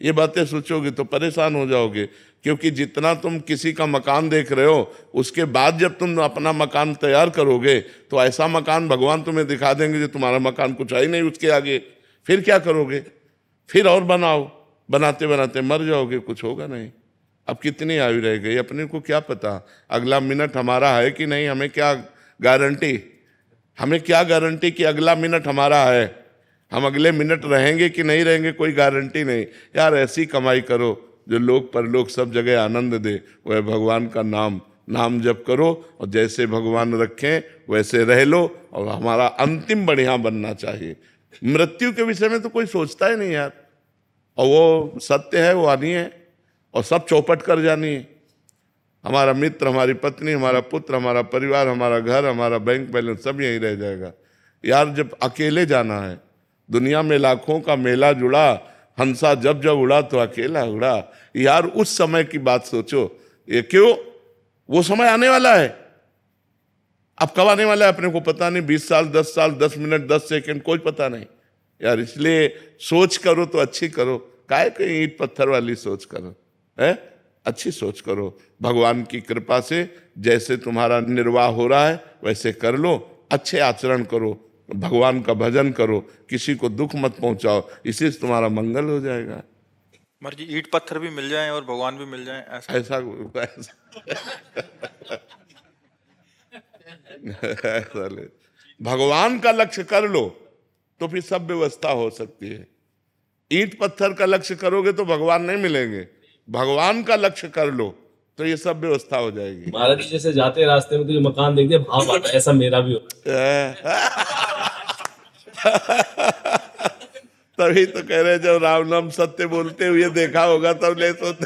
ये बातें सोचोगे तो परेशान हो जाओगे। क्योंकि जितना तुम किसी का मकान देख रहे हो, उसके बाद जब तुम अपना मकान तैयार करोगे तो ऐसा मकान भगवान तुम्हें दिखा देंगे जो तुम्हारा मकान कुछ है ही नहीं उसके आगे। फिर क्या करोगे? फिर और बनाओ, बनाते बनाते मर जाओगे, कुछ होगा नहीं। अब कितनी आयु रह गई, अपने को क्या पता अगला मिनट हमारा है कि नहीं? हमें क्या गारंटी? हमें क्या गारंटी कि अगला मिनट हमारा है? हम अगले मिनट रहेंगे कि नहीं रहेंगे, कोई गारंटी नहीं। यार ऐसी कमाई करो जो लोक परलोक सब जगह आनंद दे, वह भगवान का नाम जप करो, और जैसे भगवान रखें वैसे रह लो, और हमारा अंतिम बढ़िया बनना चाहिए। मृत्यु के विषय में तो कोई सोचता ही नहीं यार, और वो सत्य है, वो आनी है, और सब चौपट कर जानी है। हमारा मित्र, हमारी पत्नी, हमारा पुत्र, हमारा परिवार, हमारा घर, हमारा बैंक बैलेंस सब यहीं रह जाएगा। यार जब अकेले जाना है, दुनिया में लाखों का मेला जुड़ा, हंसा जब जब उड़ा तो अकेला उड़ा। यार उस समय की बात सोचो। ये क्यों? वो समय आने वाला है। अब कब आने वाला है अपने को पता नहीं, 20 साल, 10 साल, 10 मिनट, 10 सेकंड, कोई पता नहीं यार। इसलिए सोच करो तो अच्छी करो, काहे कहीं ईंट पत्थर वाली सोच करो, है? अच्छी सोच करो। भगवान की कृपा से जैसे तुम्हारा निर्वाह हो रहा है वैसे कर लो, अच्छे आचरण करो, भगवान का भजन करो, किसी को दुख मत पहुंचाओ, इसी से तुम्हारा मंगल हो जाएगा। महाराज जी ईंट पत्थर भी मिल जाएं और भगवान भी मिल जाएं, ऐसा भगवान का लक्ष्य कर लो तो फिर सब व्यवस्था हो सकती है। ईंट पत्थर का लक्ष्य करोगे तो भगवान नहीं मिलेंगे, भगवान का लक्ष्य कर लो तो ये सब व्यवस्था हो जाएगी। महाराज जी जैसे जाते रास्ते में तो ये मकान देख दिया, भाव आता है, ऐसा मेरा भी होता तभी तो कह रहे जब राम नाम सत्य बोलते हुए देखा होगा तब ले सोते।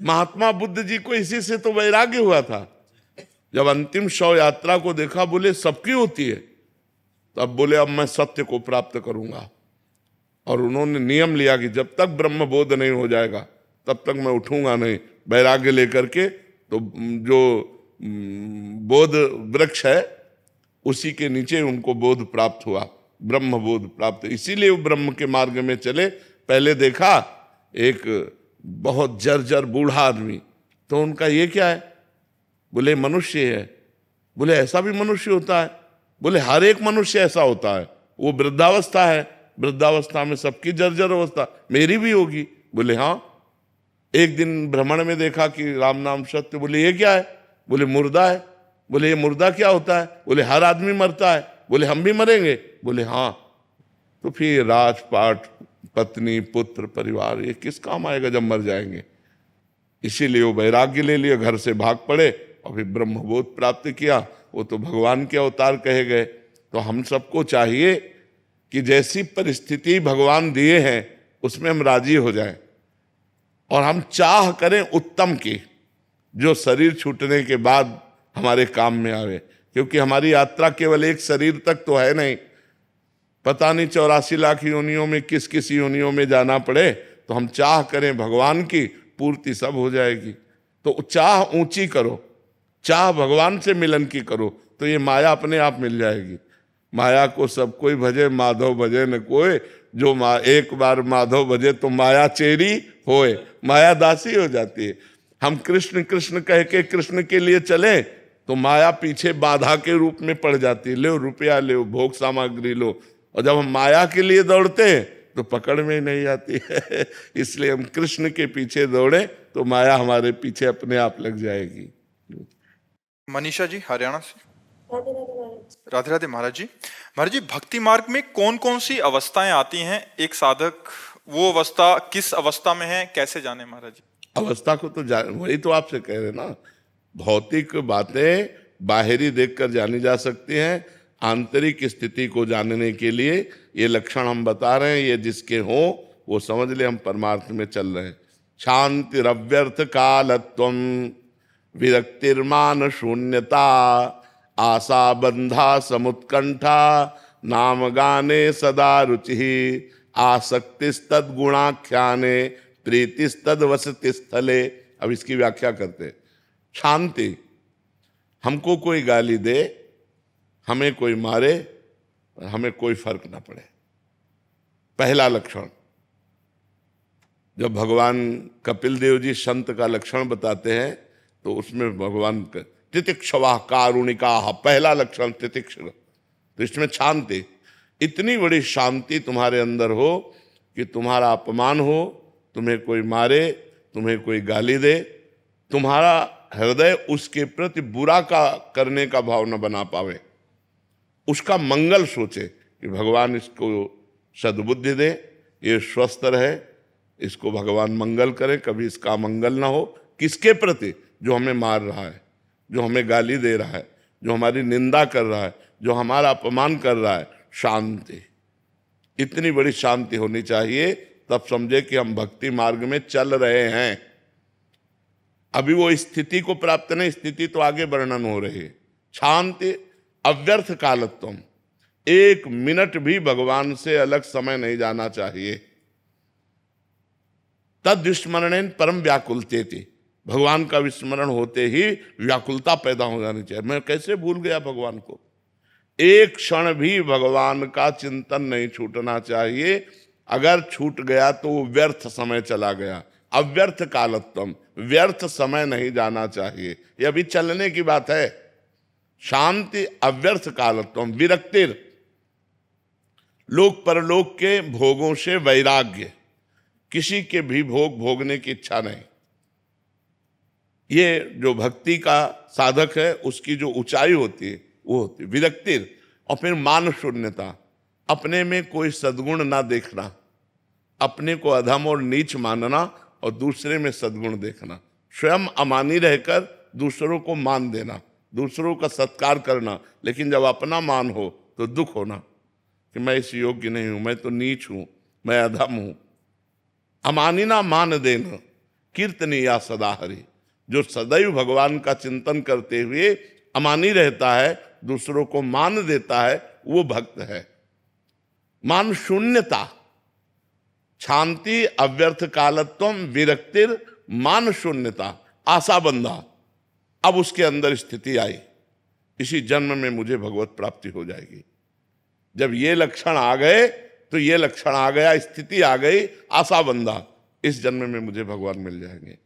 महात्मा बुद्ध जी को इसी से तो वैराग्य हुआ था। जब अंतिम शव यात्रा को देखा, बोले सबकी होती है, तब बोले अब मैं सत्य को प्राप्त करूंगा। और उन्होंने नियम लिया कि जब तक ब्रह्म बोध नहीं हो जाएगा तब तक मैं उठूंगा नहीं। वैराग्य लेकर के तो जो बोध वृक्ष है उसी के नीचे उनको बोध प्राप्त हुआ, ब्रह्म बोध प्राप्त। इसीलिए वो ब्रह्म के मार्ग में चले। पहले देखा एक बहुत जर्जर बूढ़ा आदमी, तो उनका ये क्या है? बोले मनुष्य है। बोले ऐसा भी मनुष्य होता है? बोले हर एक मनुष्य ऐसा होता है, वो वृद्धावस्था है, वृद्धावस्था में सबकी जर्जर अवस्था, मेरी भी होगी। बोले हाँ। एक दिन भ्रमण में देखा कि राम नाम सत्य। बोले ये क्या है? बोले मुर्दा है। बोले ये मुर्दा क्या होता है? बोले हर आदमी मरता है। बोले हम भी मरेंगे? बोले हाँ। तो फिर राजपाट, पत्नी, पुत्र, परिवार, ये किस काम आएगा जब मर जाएंगे? इसीलिए वो वैराग्य ले लिया, घर से भाग पड़े और फिर ब्रह्मबोध प्राप्त किया। वो तो भगवान के अवतार कहे गए। तो हम सबको चाहिए कि जैसी परिस्थिति भगवान दिए हैं उसमें हम राजी हो जाएं, और हम चाह करें उत्तम की, जो शरीर छूटने के बाद हमारे काम में आवे। क्योंकि हमारी यात्रा केवल एक शरीर तक तो है नहीं, पता नहीं 84 लाख योनियों में किस किस योनियों में जाना पड़े। तो हम चाह करें भगवान की, पूर्ति सब हो जाएगी। तो चाह ऊंची करो, चाह भगवान से मिलन की करो, तो ये माया अपने आप मिल जाएगी। माया को सब कोई भजे, माधव भजे न कोई। जो एक बार माधव भजे तो माया चेरी होए, माया दासी हो जाती है। हम कृष्ण कृष्ण कह के कृष्ण के लिए चले तो माया पीछे बाधा के रूप में पड़ जाती है। लो रुपया, लो भोग सामग्री लो। और जब हम माया के लिए दौड़ते हैं तो पकड़ में नहीं आती है। इसलिए हम कृष्ण के पीछे दौड़े तो माया हमारे पीछे अपने आप लग जाएगी। मनीषा जी हरियाणा से। राधे राधे महाराज। राधे राधे महाराज जी। महाराज जी भक्ति मार्ग में कौन कौन सी अवस्थाएं आती हैं? एक साधक वो अवस्था किस अवस्था में है, कैसे जाने महाराज जी? अवस्था को तो वही तो आपसे कह रहे ना, भौतिक बातें बाहरी देखकर जानी जा सकती हैं। आंतरिक स्थिति को जानने के लिए ये लक्षण हम बता रहे हैं, ये जिसके हो वो समझ ले हम परमार्थ में चल रहे हैं। शांतिरव्यर्थ कालत्वम, विरक्तिर्मान शून्यता, आशा बंधा समुत्कंठा नाम गाने सदा रुचि आसक्तिस्तद गुणाख्याने प्रीतिस्तद वसति स्थले। अब इसकी व्याख्या करते हैं। शांति, हमको कोई गाली दे, हमें कोई मारे, हमें कोई फर्क ना पड़े। पहला लक्षण। जब भगवान कपिल देव जी संत का लक्षण बताते हैं तो उसमें भगवान तितिक्षवा कारुणिका, पहला लक्षण तितिक्ष। तो इसमें शांति, इतनी बड़ी शांति तुम्हारे अंदर हो कि तुम्हारा अपमान हो, तुम्हें कोई मारे, तुम्हें कोई गाली दे, तुम्हारा हृदय उसके प्रति बुरा का करने का भाव न बना पावे, उसका मंगल सोचे कि भगवान इसको सद्बुद्धि दे, ये स्वस्थ रहे, इसको भगवान मंगल करे, कभी इसका मंगल ना हो। किसके प्रति? जो हमें मार रहा है, जो हमें गाली दे रहा है, जो हमारी निंदा कर रहा है, जो हमारा अपमान कर रहा है। शांति, इतनी बड़ी शांति होनी चाहिए, तब समझे कि हम भक्ति मार्ग में चल रहे हैं। अभी वो स्थिति को प्राप्त नहीं, स्थिति तो आगे वर्णन हो रही है। शांति अव्यर्थ कालत्वम, एक मिनट भी भगवान से अलग समय नहीं जाना चाहिए। तद विस्मरणेन परम व्याकुलतेति, भगवान का विस्मरण होते ही व्याकुलता पैदा हो जानी चाहिए। मैं कैसे भूल गया भगवान को? एक क्षण भी भगवान का चिंतन नहीं छूटना चाहिए। अगर छूट गया तो वो व्यर्थ समय चला गया। अव्यर्थ कालत्वम, व्यर्थ समय नहीं जाना चाहिए। ये अभी चलने की बात है। शांति अव्यर्थ कालत्वम, विरक्तिर, लोक परलोक के भोगों से वैराग्य, किसी के भी भोग भोगने की इच्छा नहीं। ये जो भक्ति का साधक है उसकी जो ऊंचाई होती है वो होती है विरक्तिर। और फिर मान शून्यता, अपने में कोई सद्गुण ना देखना, अपने को अधम और नीच मानना और दूसरे में सद्गुण देखना, स्वयं अमानी रहकर दूसरों को मान देना, दूसरों का सत्कार करना, लेकिन जब अपना मान हो तो दुख होना कि मैं इस योग्य नहीं हूं, मैं तो नीच हूं, मैं अधम हूं। अमानिना मान देना, कीर्तनीया सदा हरि, जो सदैव भगवान का चिंतन करते हुए अमानी रहता है, दूसरों को मान देता है, वो भक्त है। मान शून्यता, शांति अव्यर्थ कालत्वम, विरक्तिर, मान शून्यता, आशा बंधा। अब उसके अंदर स्थिति आई, इसी जन्म में मुझे भगवत प्राप्ति हो जाएगी। जब ये लक्षण आ गए तो ये लक्षण आ गया, स्थिति आ गई, आशा बंधा, इस जन्म में मुझे भगवान मिल जाएंगे,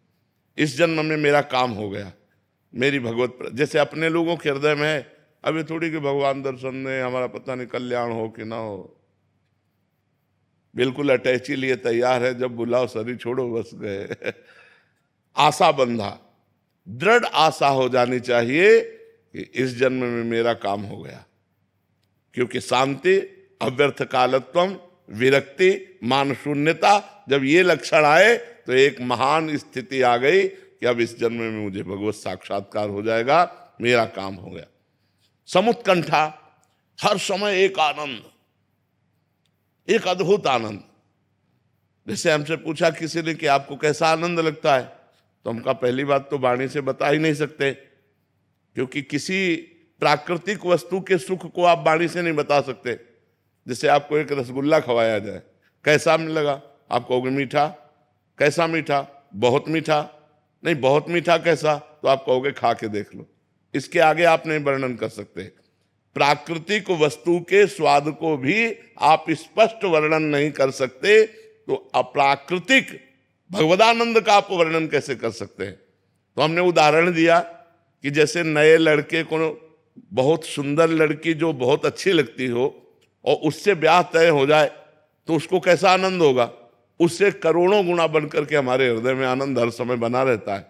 इस जन्म में मेरा काम हो गया, मेरी भगवत। जैसे अपने लोगों के हृदय में है, अभी थोड़ी कि भगवान दर्शन ने हमारा पता नहीं कल्याण हो कि ना हो, बिल्कुल अटैची लिए तैयार है, जब बुलाओ शरीर छोड़ो बस गए। आशा बंधा, दृढ़ आशा हो जानी चाहिए कि इस जन्म में मेरा काम हो गया, क्योंकि शांति अव्यर्थ कालत्वम, विरक्ति, मान शून्यता, जब ये लक्षण आए तो एक महान स्थिति आ गई कि अब इस जन्म में मुझे भगवत साक्षात्कार हो जाएगा, मेरा काम हो गया। समुत्कंठा, हर समय एक आनंद, एक अद्भुत आनंद। जैसे हमसे पूछा किसी ने कि आपको कैसा आनंद लगता है, तो हम कहा पहली बात तो वाणी से बता ही नहीं सकते, क्योंकि किसी प्राकृतिक वस्तु के सुख को आप वाणी से नहीं बता सकते। जैसे आपको एक रसगुल्ला खवाया जाए, कैसा लगा? आप कहोगे मीठा। कैसा मीठा? बहुत मीठा। नहीं, बहुत मीठा कैसा? तो आप कहोगे खा के देख लो। इसके आगे आप नहीं वर्णन कर सकते। प्राकृतिक वस्तु के स्वाद को भी आप स्पष्ट वर्णन नहीं कर सकते, तो अप्राकृतिक भगवदानंद का आप वर्णन कैसे कर सकते हैं? तो हमने उदाहरण दिया कि जैसे नए लड़के को बहुत सुंदर लड़की जो बहुत अच्छी लगती हो और उससे ब्याह तय हो जाए तो उसको कैसा आनंद होगा? उससे करोड़ों गुना बनकर के हमारे हृदय में आनंद हर समय बना रहता है।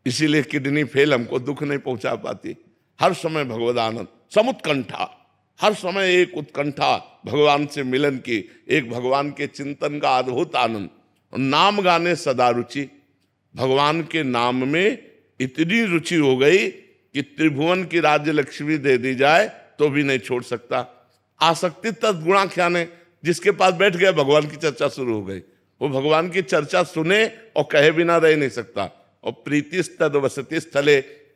इसीलिए किडनी फेल हमको दुख नहीं पहुंचा पाती, हर समय भगवद आनंद। समुत्कंठा, हर समय एक उत्कंठा भगवान से मिलन की, एक भगवान के चिंतन का अद्भुत आनंद। नाम गाने सदा रुचि, भगवान के नाम में इतनी रुचि हो गई कि त्रिभुवन की राज्य लक्ष्मी दे दी जाए तो भी नहीं छोड़ सकता। आसक्ति तद्गुणाख्याने, जिसके पास बैठ गया भगवान की चर्चा शुरू हो गई, वो भगवान की चर्चा सुने और कहे बिना रह नहीं सकता। और प्रीतिस्तद वसति स्थले,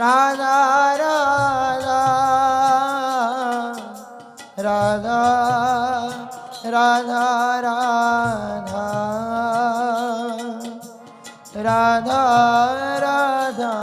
राधा राधा राधा राधा राधा राधा राधा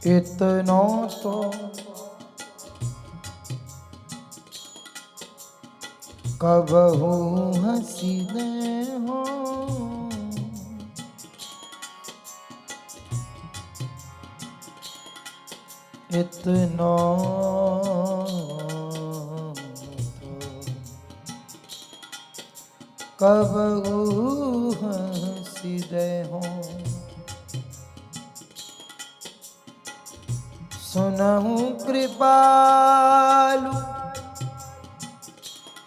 इतना तो कबहू हसीने हो इतना कबहू हसीने हो सुनहु कृपालु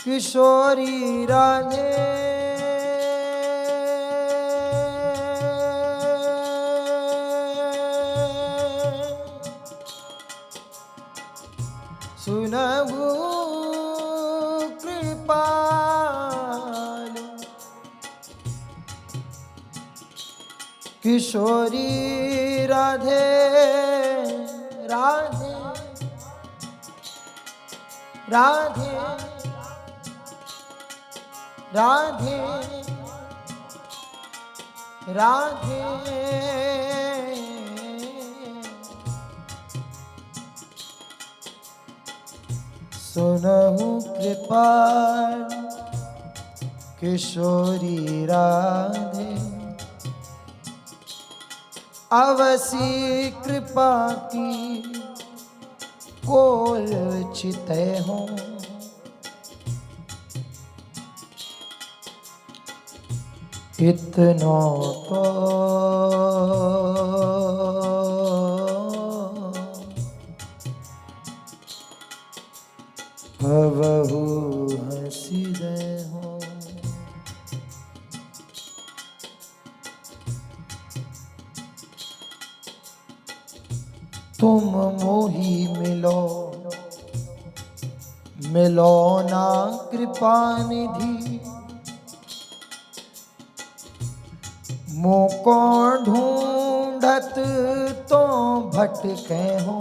किशोरी राधे सुनहु कृपालु किशोरी राधे राधे राधे राधे राधे सुनहु कृपाल किशोरी राधे अवसी कृपा की कोल चिते हो इतना तो कबहू हसीदे हो तुम मोही मिलो मिलो ना कृपा निधि मोको ढूंढत तो भटके हो